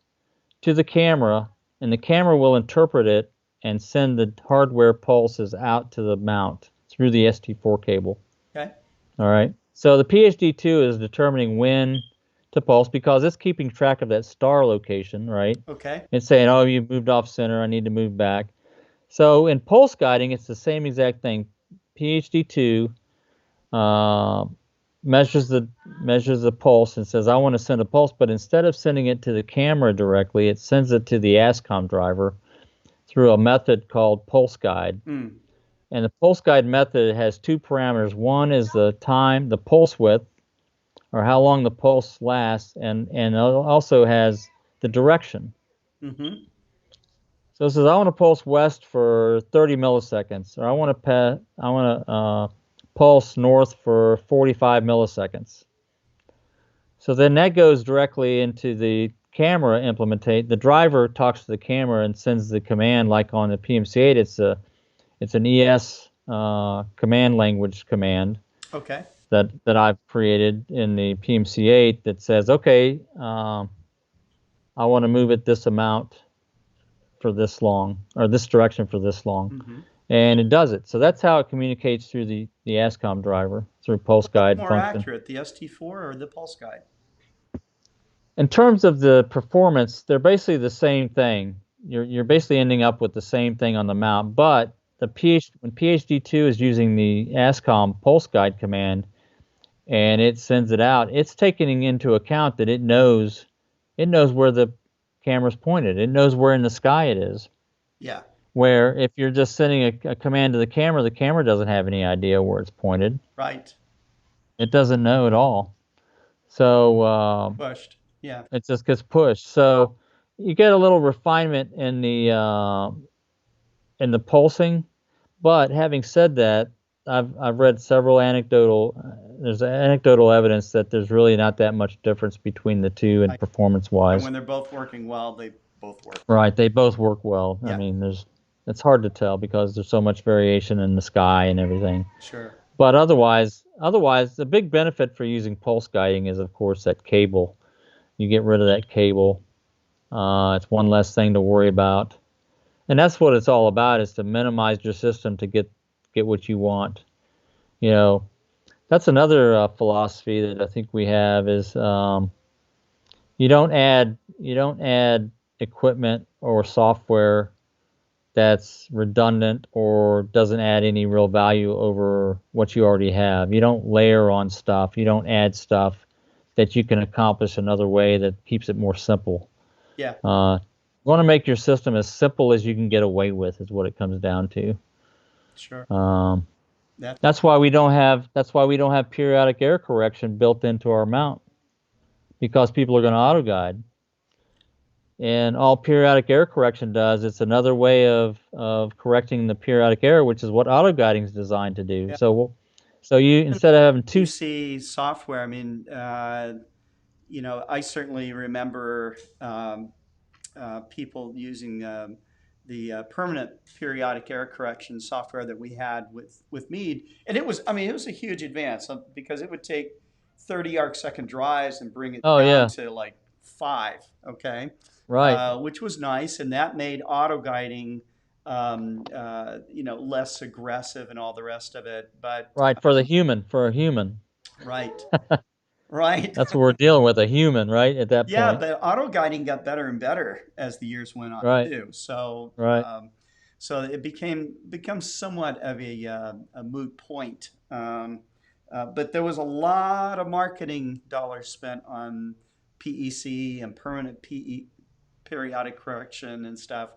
[SPEAKER 2] to the camera, and the camera will interpret it and send the hardware pulses out to the mount through the ST4 cable.
[SPEAKER 1] Okay.
[SPEAKER 2] All right. So the PhD2 is determining when to pulse because it's keeping track of that star location, right?
[SPEAKER 1] Okay.
[SPEAKER 2] It's saying, oh, you moved off center, I need to move back. So in pulse guiding, it's the same exact thing. PhD2 uh, measures the pulse and says, I want to send a pulse, but instead of sending it to the camera directly, it sends it to the ASCOM driver through a method called pulse guide.
[SPEAKER 1] Mm.
[SPEAKER 2] And the pulse guide method has two parameters. One is the time, the pulse width, or how long the pulse lasts, and it also has the direction.
[SPEAKER 1] Mm-hmm.
[SPEAKER 2] So it says I want to pulse west for 30 milliseconds, or I want to pulse north for 45 milliseconds. So then that goes directly into the camera implementate. The driver talks to the camera and sends the command, like on the PMC-8. It's an ES command language command
[SPEAKER 1] Okay.
[SPEAKER 2] that I've created in the PMC-8 that says, okay, I want to move it this amount for this long, or this direction for this long.
[SPEAKER 1] Mm-hmm.
[SPEAKER 2] and it does it. So that's how it communicates through the ASCOM driver, through pulse
[SPEAKER 1] What's
[SPEAKER 2] guide
[SPEAKER 1] more
[SPEAKER 2] function.
[SPEAKER 1] accurate, the ST4 or the Pulse Guide?
[SPEAKER 2] In terms of the performance, they're basically the same thing. You're basically ending up with the same thing on the mount, but when PhD2 is using the ASCOM pulse guide command and it sends it out, it's taking into account that it knows where the camera's pointed. It knows where in the sky it is.
[SPEAKER 1] Yeah.
[SPEAKER 2] Where if you're just sending a command to the camera doesn't have any idea where it's pointed.
[SPEAKER 1] Right.
[SPEAKER 2] It doesn't know at all. So
[SPEAKER 1] Pushed. Yeah.
[SPEAKER 2] it just gets pushed. So you get a little refinement in the pulsing. But having said that, I've read several there's anecdotal evidence that there's really not that much difference between the two in
[SPEAKER 1] I,
[SPEAKER 2] performance
[SPEAKER 1] and
[SPEAKER 2] wise.
[SPEAKER 1] when they're both working well, they both work.
[SPEAKER 2] Right, they both work well. I
[SPEAKER 1] Yeah.
[SPEAKER 2] mean, it's hard to tell because there's so much variation in the sky and everything.
[SPEAKER 1] Sure.
[SPEAKER 2] But otherwise, the big benefit for using pulse guiding is, of course, that cable. You get rid of that cable. It's one less thing to worry about, and that's what it's all about: is to minimize your system to get what you want. You know, that's another philosophy that I think we have is you don't add equipment or software that's redundant or doesn't add any real value over what you already have. You don't layer on stuff. You don't add stuff that you can accomplish another way that keeps it more simple.
[SPEAKER 1] Yeah.
[SPEAKER 2] You want to make your system as simple as you can get away with is what it comes down to.
[SPEAKER 1] Sure.
[SPEAKER 2] Um,
[SPEAKER 1] That.
[SPEAKER 2] that's why we don't have periodic error correction built into our mount because people are going to auto guide. And all periodic error correction does, it's another way of correcting the periodic error, which is what auto guiding is designed to do.
[SPEAKER 1] Yeah.
[SPEAKER 2] So you instead of having two,
[SPEAKER 1] PC software. I mean, I certainly remember people using the permanent periodic error correction software that we had with Mead, and it was a huge advance because it would take 30 arc second drives and bring it
[SPEAKER 2] oh
[SPEAKER 1] down
[SPEAKER 2] yeah,
[SPEAKER 1] to like five. Okay,
[SPEAKER 2] right,
[SPEAKER 1] which was nice, and that made auto guiding. Less aggressive and all the rest of it, but
[SPEAKER 2] right for a human,
[SPEAKER 1] right, right.
[SPEAKER 2] that's what we're dealing with, a human, right at that
[SPEAKER 1] Yeah,
[SPEAKER 2] point,
[SPEAKER 1] but auto guiding got better and better as the years went on
[SPEAKER 2] right,
[SPEAKER 1] too. So,
[SPEAKER 2] right,
[SPEAKER 1] it becomes somewhat of a moot point. But there was a lot of marketing dollars spent on PEC and permanent periodic correction and stuff,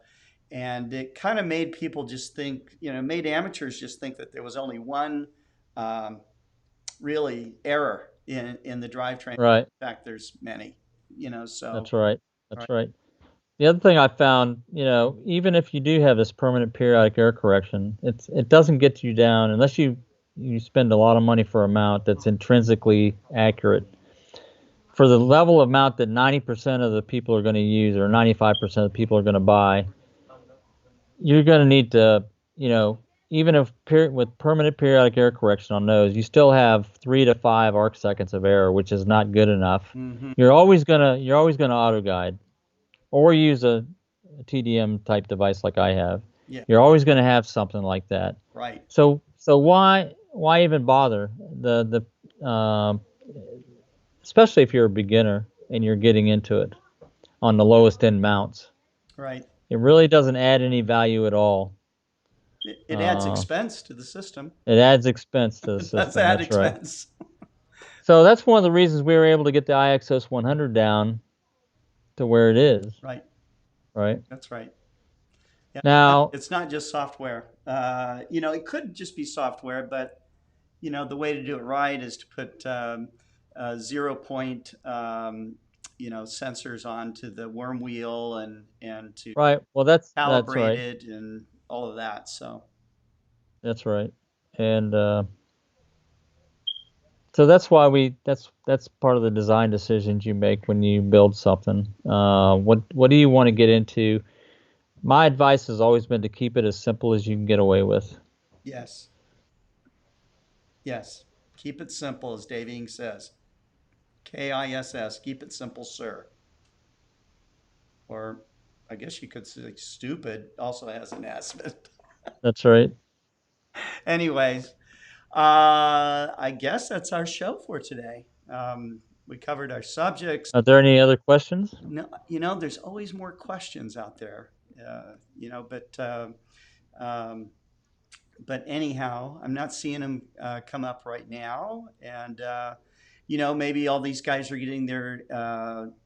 [SPEAKER 1] and it kind of made people just think, made amateurs just think that there was only one um, really error in the drivetrain.
[SPEAKER 2] right,
[SPEAKER 1] In fact, there's many, so.
[SPEAKER 2] that's right,
[SPEAKER 1] Right.
[SPEAKER 2] that's right. The other thing I found, even if you do have this permanent periodic error correction, it doesn't get you down unless you spend a lot of money for a mount that's intrinsically accurate. For the level of mount that 90% of the people are going to use or 95% of the people are going to buy, you're going to need to, even if with permanent periodic error correction on those, you still have 3 to 5 arc seconds of error, which is not good enough.
[SPEAKER 1] Mm-hmm.
[SPEAKER 2] You're always gonna auto guide or use a TDM type device like I have.
[SPEAKER 1] Yeah.
[SPEAKER 2] You're always going to have something like that.
[SPEAKER 1] Right.
[SPEAKER 2] So why even bother? Especially if you're a beginner and you're getting into it on the lowest end mounts,
[SPEAKER 1] Right.
[SPEAKER 2] it really doesn't add any value at all.
[SPEAKER 1] It adds
[SPEAKER 2] Uh,
[SPEAKER 1] expense to the system.
[SPEAKER 2] it adds expense to the
[SPEAKER 1] That's
[SPEAKER 2] system.
[SPEAKER 1] add
[SPEAKER 2] That's right.
[SPEAKER 1] expense.
[SPEAKER 2] So that's one of the reasons we were able to get the IXOS 100 down to where it is.
[SPEAKER 1] Right.
[SPEAKER 2] Right.
[SPEAKER 1] That's right. Yeah.
[SPEAKER 2] Now,
[SPEAKER 1] It's not just software. It could just be software, but the way to do it right is to put 0 point, sensors onto the worm wheel and to
[SPEAKER 2] right. Well, that's
[SPEAKER 1] calibrate
[SPEAKER 2] right.
[SPEAKER 1] it and all of that. So.
[SPEAKER 2] That's right. And so that's part of the design decisions you make when you build something. What do you want to get into? My advice has always been to keep it as simple as you can get away with.
[SPEAKER 1] Yes. Yes. Keep it simple, as Dave Ing says. KISS. Keep it simple, sir. Or I guess you could say stupid also has an S.
[SPEAKER 2] That's right.
[SPEAKER 1] Anyways, I guess that's our show for today. We covered our subjects.
[SPEAKER 2] Are there any other questions?
[SPEAKER 1] No, there's always more questions out there. Uh, you know, but um, but anyhow, I'm not seeing them come up right now. And, maybe all these guys are getting their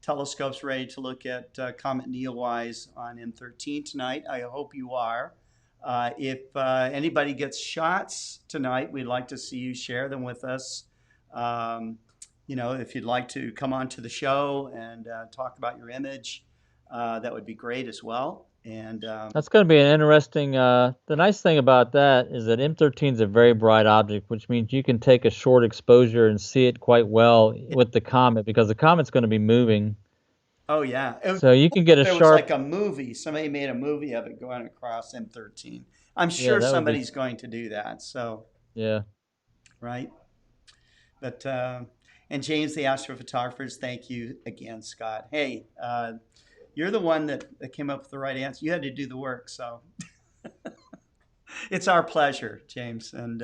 [SPEAKER 1] telescopes ready to look at Comet Neowise on M13 tonight. I hope you are. If anybody gets shots tonight, we'd like to see you share them with us. Um, if you'd like to come on to the show and talk about your image, that would be great as well. And
[SPEAKER 2] That's going to be an interesting. The nice thing about that is that M13 is a very bright object, which means you can take a short exposure and see it quite well with the comet because the comet's going to be moving.
[SPEAKER 1] oh yeah,
[SPEAKER 2] So you can get a
[SPEAKER 1] there was
[SPEAKER 2] sharp.
[SPEAKER 1] like a movie. Somebody made a movie of it going across M13. I'm
[SPEAKER 2] Yeah,
[SPEAKER 1] sure
[SPEAKER 2] that would be.
[SPEAKER 1] somebody's going to do that. So
[SPEAKER 2] Yeah.
[SPEAKER 1] right, but and James, the astrophotographers, thank you again, Scott. Hey, you're the one that came up with the right answer. You had to do the work, so it's our pleasure, James, and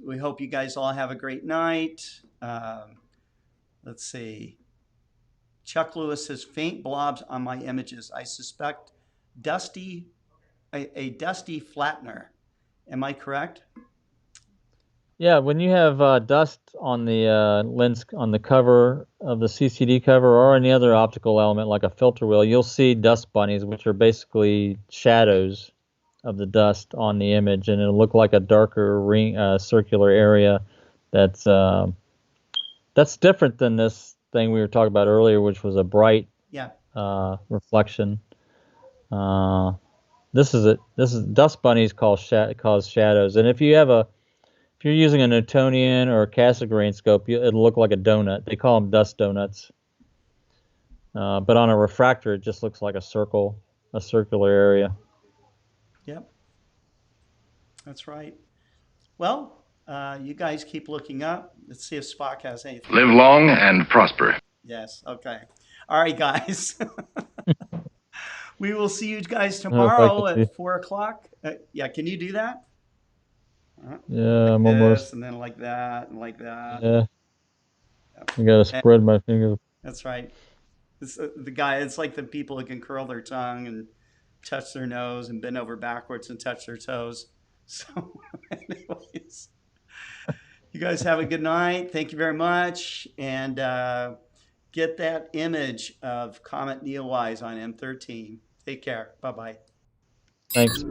[SPEAKER 1] we hope you guys all have a great night. Let's see. Chuck Lewis says faint blobs on my images. I suspect dusty, a dusty flattener. Am I correct?
[SPEAKER 2] Yeah, when you have dust on the lens on the cover of the CCD cover or any other optical element like a filter wheel, you'll see dust bunnies, which are basically shadows of the dust on the image, and it'll look like a darker ring, circular area. That's uh, that's different than this thing we were talking about earlier, which was a bright
[SPEAKER 1] Yeah.
[SPEAKER 2] reflection. Uh, this is dust bunnies cause shadows, and if you're using a Newtonian or a Cassegrain scope, it'll look like a donut. They call them dust donuts. But on a refractor, it just looks like a circle, a circular area.
[SPEAKER 1] Yep. That's right. Well, you guys keep looking up. Let's see if Spock has anything.
[SPEAKER 3] Live long and prosper.
[SPEAKER 1] Yes. Okay. All right, guys. We will see you guys
[SPEAKER 2] I don't know if I can
[SPEAKER 1] tomorrow
[SPEAKER 2] see.
[SPEAKER 1] at 4 o'clock. Yeah. Can you do that?
[SPEAKER 2] Yeah,
[SPEAKER 1] Like
[SPEAKER 2] I'm almost.
[SPEAKER 1] this, and then like that, and like that.
[SPEAKER 2] Yeah,
[SPEAKER 1] Yep.
[SPEAKER 2] I gotta
[SPEAKER 1] And
[SPEAKER 2] spread my fingers.
[SPEAKER 1] that's right. The guy. It's like the people who can curl their tongue and touch their nose and bend over backwards and touch their toes. So, anyways, you guys have a good night. Thank you very much, and get that image of Comet Neowise on M13. Take care. Bye bye.
[SPEAKER 2] Thanks.